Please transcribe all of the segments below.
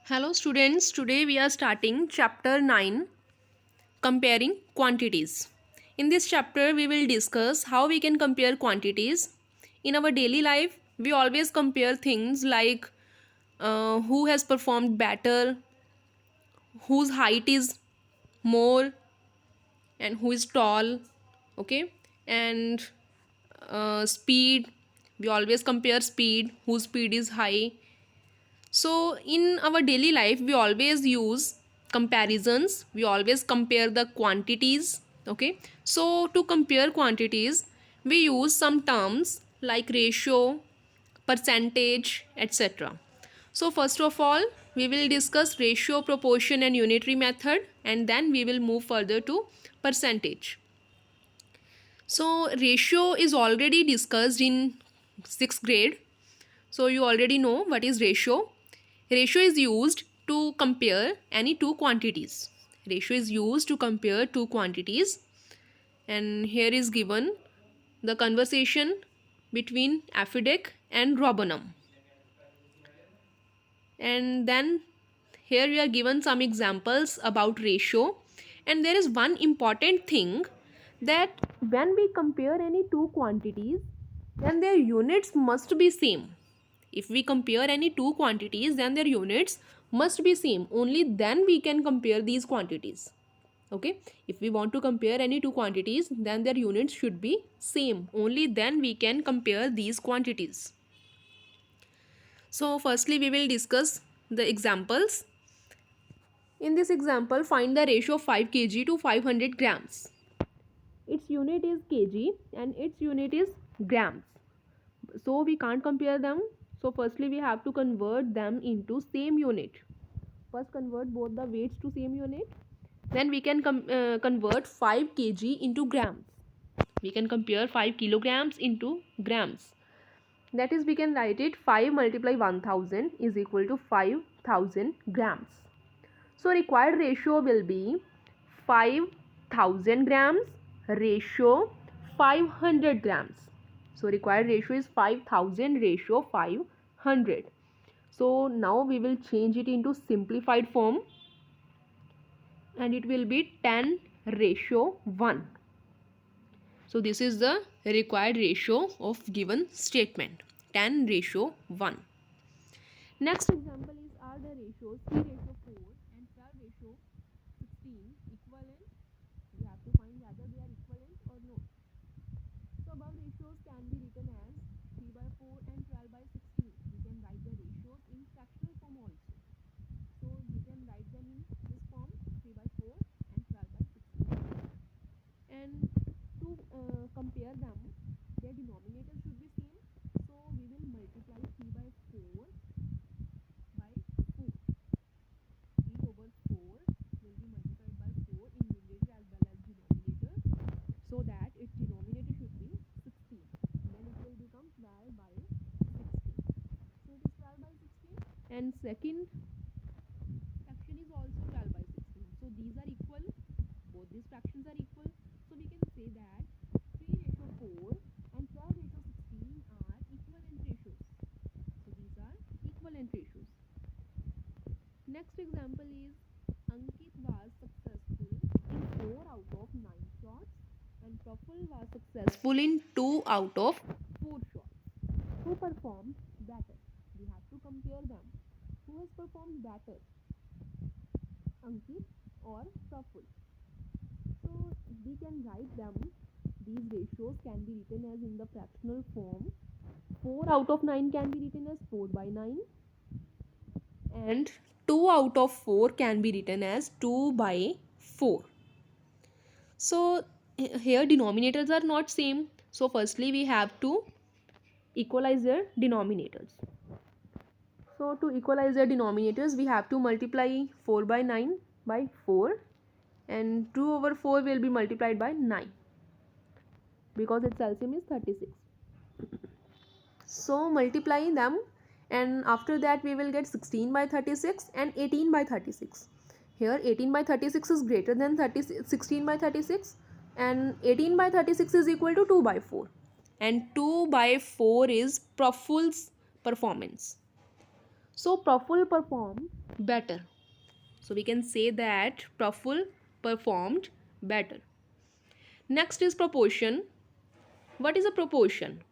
Hello students, today we are starting chapter 9, comparing quantities. In this chapter we will discuss how we can compare quantities. In our daily life we always compare things like who has performed better, whose height is more, and who is tall, okay, and speed. We always compare speed, whose speed is high. So, in our daily life, we always use comparisons, we always compare the quantities. Okay, so to compare quantities, we use some terms like ratio, percentage, etc. So, first of all, we will discuss ratio, proportion, and unitary method, and then we will move further to percentage. So, ratio is already discussed in 6th grade. So, you already know what is ratio. Ratio is used to compare any two quantities. Ratio is used to compare two quantities, and here is given the conversation between Aphrodite and Robonum. And then here we are given some examples about ratio, and there is one important thing that when we compare any two quantities, then their units must be same. If we compare any two quantities, then their units must be same. Only then we can compare these quantities. Okay, if we want to compare any two quantities, then their units should be same. Only then we can compare these quantities. So firstly we will discuss the examples. In this example, find the ratio of 5 kg to 500 grams. Its unit is kg and its unit is grams. So we can't compare them. So firstly we have to convert them into same unit. First convert both the weights to same unit. Then we can convert 5 kg into grams. We can compare 5 kilograms into grams. That is, we can write it 5 multiply 1000 is equal to 5000 grams. So required ratio will be 5000 grams ratio 500 grams. So required ratio is 5000 ratio 500. So now we will change it into simplified form, and it will be 10 ratio 1. So this is the required ratio of given statement, 10 ratio 1. Next example is, are the ratios 3 ratio 4 and 12 ratio 16 equivalent? We have to find whether they are equivalent or not. So above ratios can be written as 3 by 4 and 12 by 16. We can write the ratios in fractional form also. So we can write them in this form, 3 by 4 and 12 by 16. And to compare them, their denominator should be same. So we will multiply 3 by 4 by 4. 3 over 4 will be multiplied by 4 in numerator as well as denominator, so that its denominator should be 16. Then it will become 12 by 16. So it is 12 by 16. And second fraction is also 12 by 16. So these are equal. Both these fractions are equal. So we can say that 3 ratio 4 and 12 ratio 16 are equivalent ratios. So these are equivalent ratios. Next example is, Ankit was successful in 4 out of 9 shots and Praful was successful in 2 out of 4 shots. Who performed better? We have to compare them. Who has performed better, Ankit or Praful? So we can write them. These ratios can be written as in the fractional form. 4 out of 9 can be written as 4 by 9, and 2 out of 4 can be written as 2 by 4. So here denominators are not same. So firstly we have to equalize their denominators. So to equalize their denominators, we have to multiply 4 by 9 by 4, and 2 over 4 will be multiplied by 9 because its LCM is 36. So multiply them, and after that we will get 16 by 36 and 18 by 36. Here 18 by 36 is greater than 16 by 36, and 18 by 36 is equal to 2 by 4, and 2 by 4 is Praful's performance. So Praful performed better. So we can say that Praful performed better. Next is proportion. What is a proportion?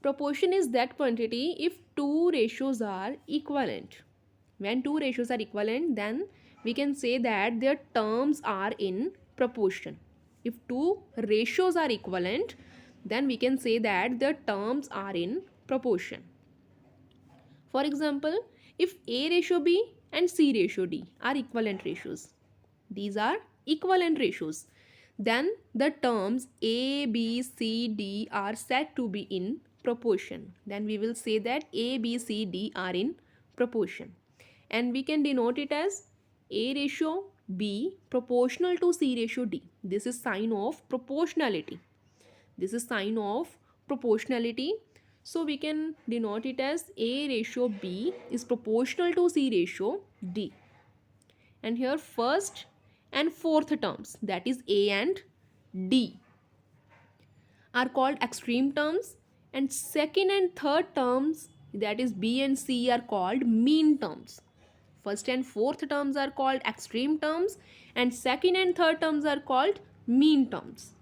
Proportion is that quantity if two ratios are equivalent. When two ratios are equivalent, then we can say that their terms are in proportion. If two ratios are equivalent, then we can say that their terms are in proportion. For example, if A ratio B and C ratio D are equivalent ratios, these are equivalent ratios, then the terms A, B, C, D are said to be in proportion. Then we will say that A, B, C, D are in proportion. And we can denote it as A ratio B proportional to C ratio D. This is sign of proportionality. This is sign of proportionality. So we can denote it as A ratio B is proportional to C ratio D. And here first and fourth terms, that is A and D, are called extreme terms, and second and third terms, that is B and C, are called mean terms. First and fourth terms are called extreme terms, and second and third terms are called mean terms.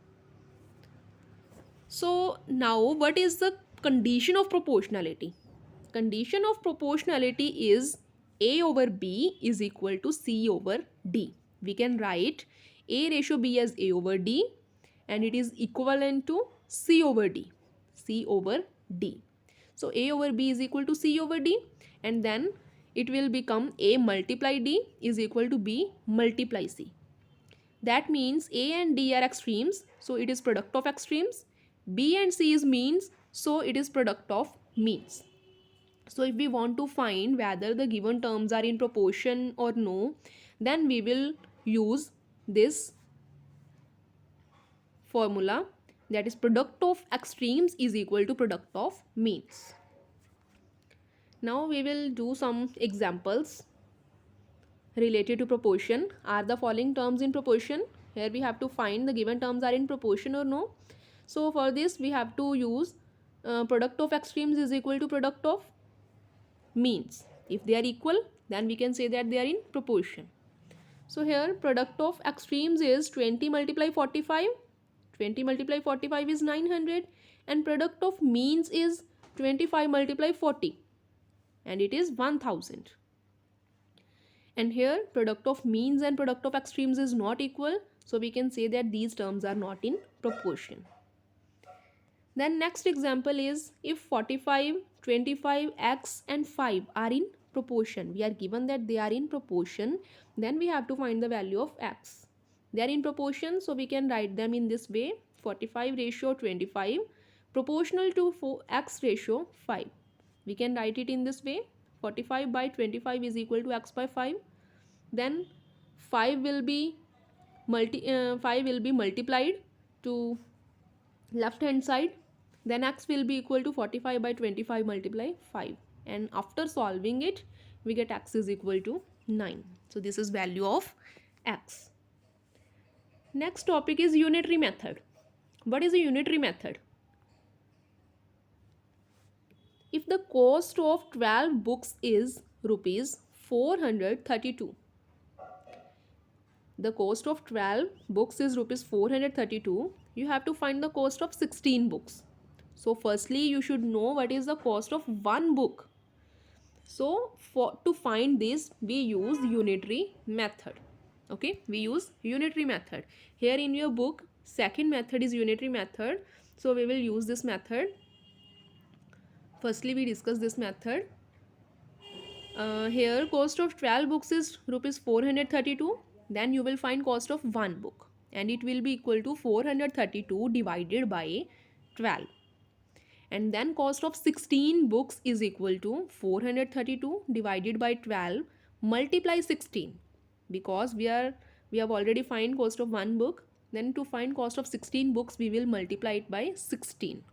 So now what is the condition of proportionality? Condition of proportionality is A over B is equal to C over D. We can write A ratio B as A over D, and it is equivalent to C over D. C over D. So A over B is equal to C over D, and then it will become A multiply D is equal to B multiply C. That means A and D are extremes, so it is product of extremes. B and C is means, so it is product of means. So if we want to find whether the given terms are in proportion or no, then we will use this formula, that is product of extremes is equal to product of means. Now we will do some examples related to proportion. Are the following terms in proportion? Here we have to find the given terms are in proportion or no. So for this we have to use product of extremes is equal to product of means. If they are equal, then we can say that they are in proportion. So here product of extremes is 20 multiply 45. 20 multiply 45 is 900, and product of means is 25 multiply 40, and it is 1000. And here product of means and product of extremes is not equal, so we can say that these terms are not in proportion. Then next example is if 45, 25, x and 5 are in proportion. We are given that they are in proportion, then we have to find the value of x. They are in proportion, so we can write them in this way: 45 ratio 25 proportional to x ratio 5. We can write it in this way: 45 by 25 is equal to x by 5. Then 5 will be multiplied to left hand side, then x will be equal to 45 by 25 multiply 5, and after solving it we get x is equal to 9. So this is value of x. Next topic is unitary method. What is a unitary method? If the cost of 12 books is rupees 432, the cost of 12 books is rupees 432, you have to find the cost of 16 books. So firstly you should know what is the cost of one book. So to find this we use unitary method. Okay, we use unitary method. Here in your book second method is unitary method, so we will use this method. Firstly we discuss this method. Here cost of 12 books is rupees 432, then you will find cost of one book, and it will be equal to 432 divided by 12. And then cost of 16 books is equal to 432 divided by 12 multiply 16, because we have already find cost of one book. Then to find cost of 16 books we will multiply it by 16,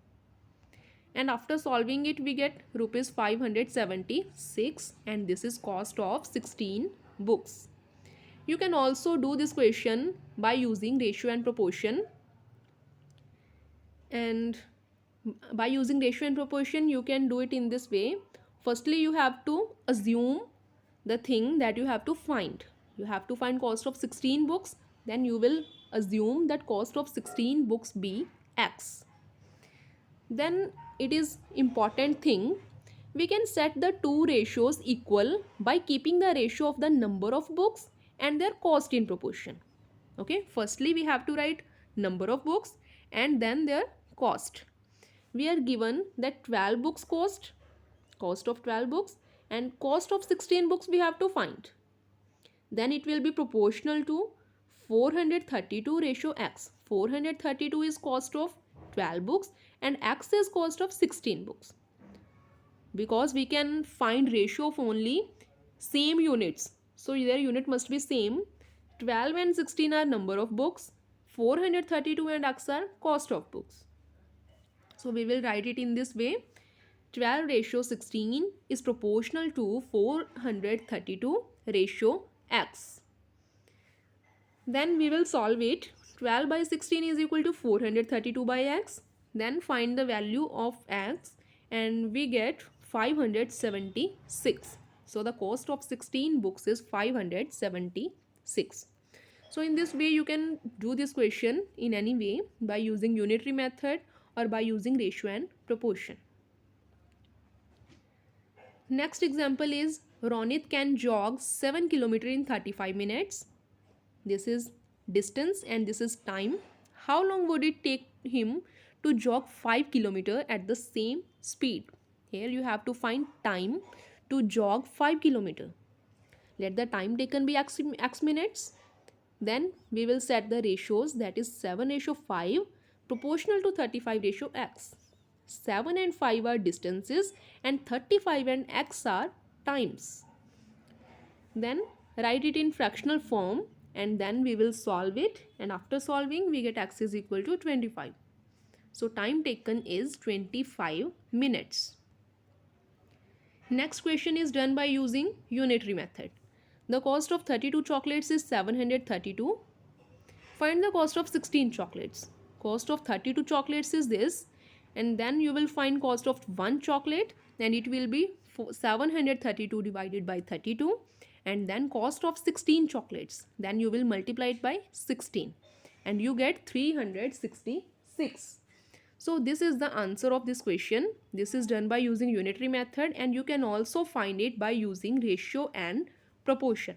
and after solving it we get rupees 576, and this is cost of 16 books. You can also do this question by using ratio and proportion, and by using ratio and proportion you can do it in this way: Firstly, you have to assume the thing that you have to find. You have to find cost of 16 books. Then you will assume that cost of 16 books be X. Then it is important thing, we can set the two ratios equal by keeping the ratio of the number of books and their cost in proportion. Okay, firstly we have to write number of books and then their cost. We are given that 12 books cost of 12 books, and cost of 16 books we have to find. Then it will be proportional to 432 ratio X. 432 is cost of 12 books and X is cost of 16 books. Because we can find ratio of only same units, so their unit must be same. 12 and 16 are number of books, 432 and X are cost of books. So we will write it in this way: 12 ratio 16 is proportional to 432 ratio X. Then we will solve it. 12 by 16 is equal to 432 by X. Then find the value of X and we get 576. So the cost of 16 books is 576. So in this way you can do this question in any way, by using unitary method or by using ratio and proportion. Next example is Ronit can jog 7 km in 35 minutes. This is distance and this is time. How long would it take him to jog 5 km at the same speed? Here you have to find time to jog 5 km. Let the time taken be x minutes. Then we will set the ratios, that is 7 ratio 5 proportional to 35 ratio x. 7 and 5 are distances and 35 and x are times. Then write it in fractional form and then we will solve it, and after solving we get x is equal to 25. So time taken is 25 minutes. Next question is done by using unitary method. The cost of 32 chocolates is 732. Find the cost of 16 chocolates. Cost of 32 chocolates is this, and then you will find cost of one chocolate and it will be 732 divided by 32, and then cost of 16 chocolates, then you will multiply it by 16 and you get 366. So this is the answer of this question. This is done by using unitary method, and you can also find it by using ratio and proportion.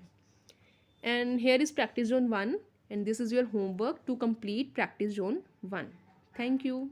And here is practice zone 1, and this is your homework to complete practice zone 1. Thank you.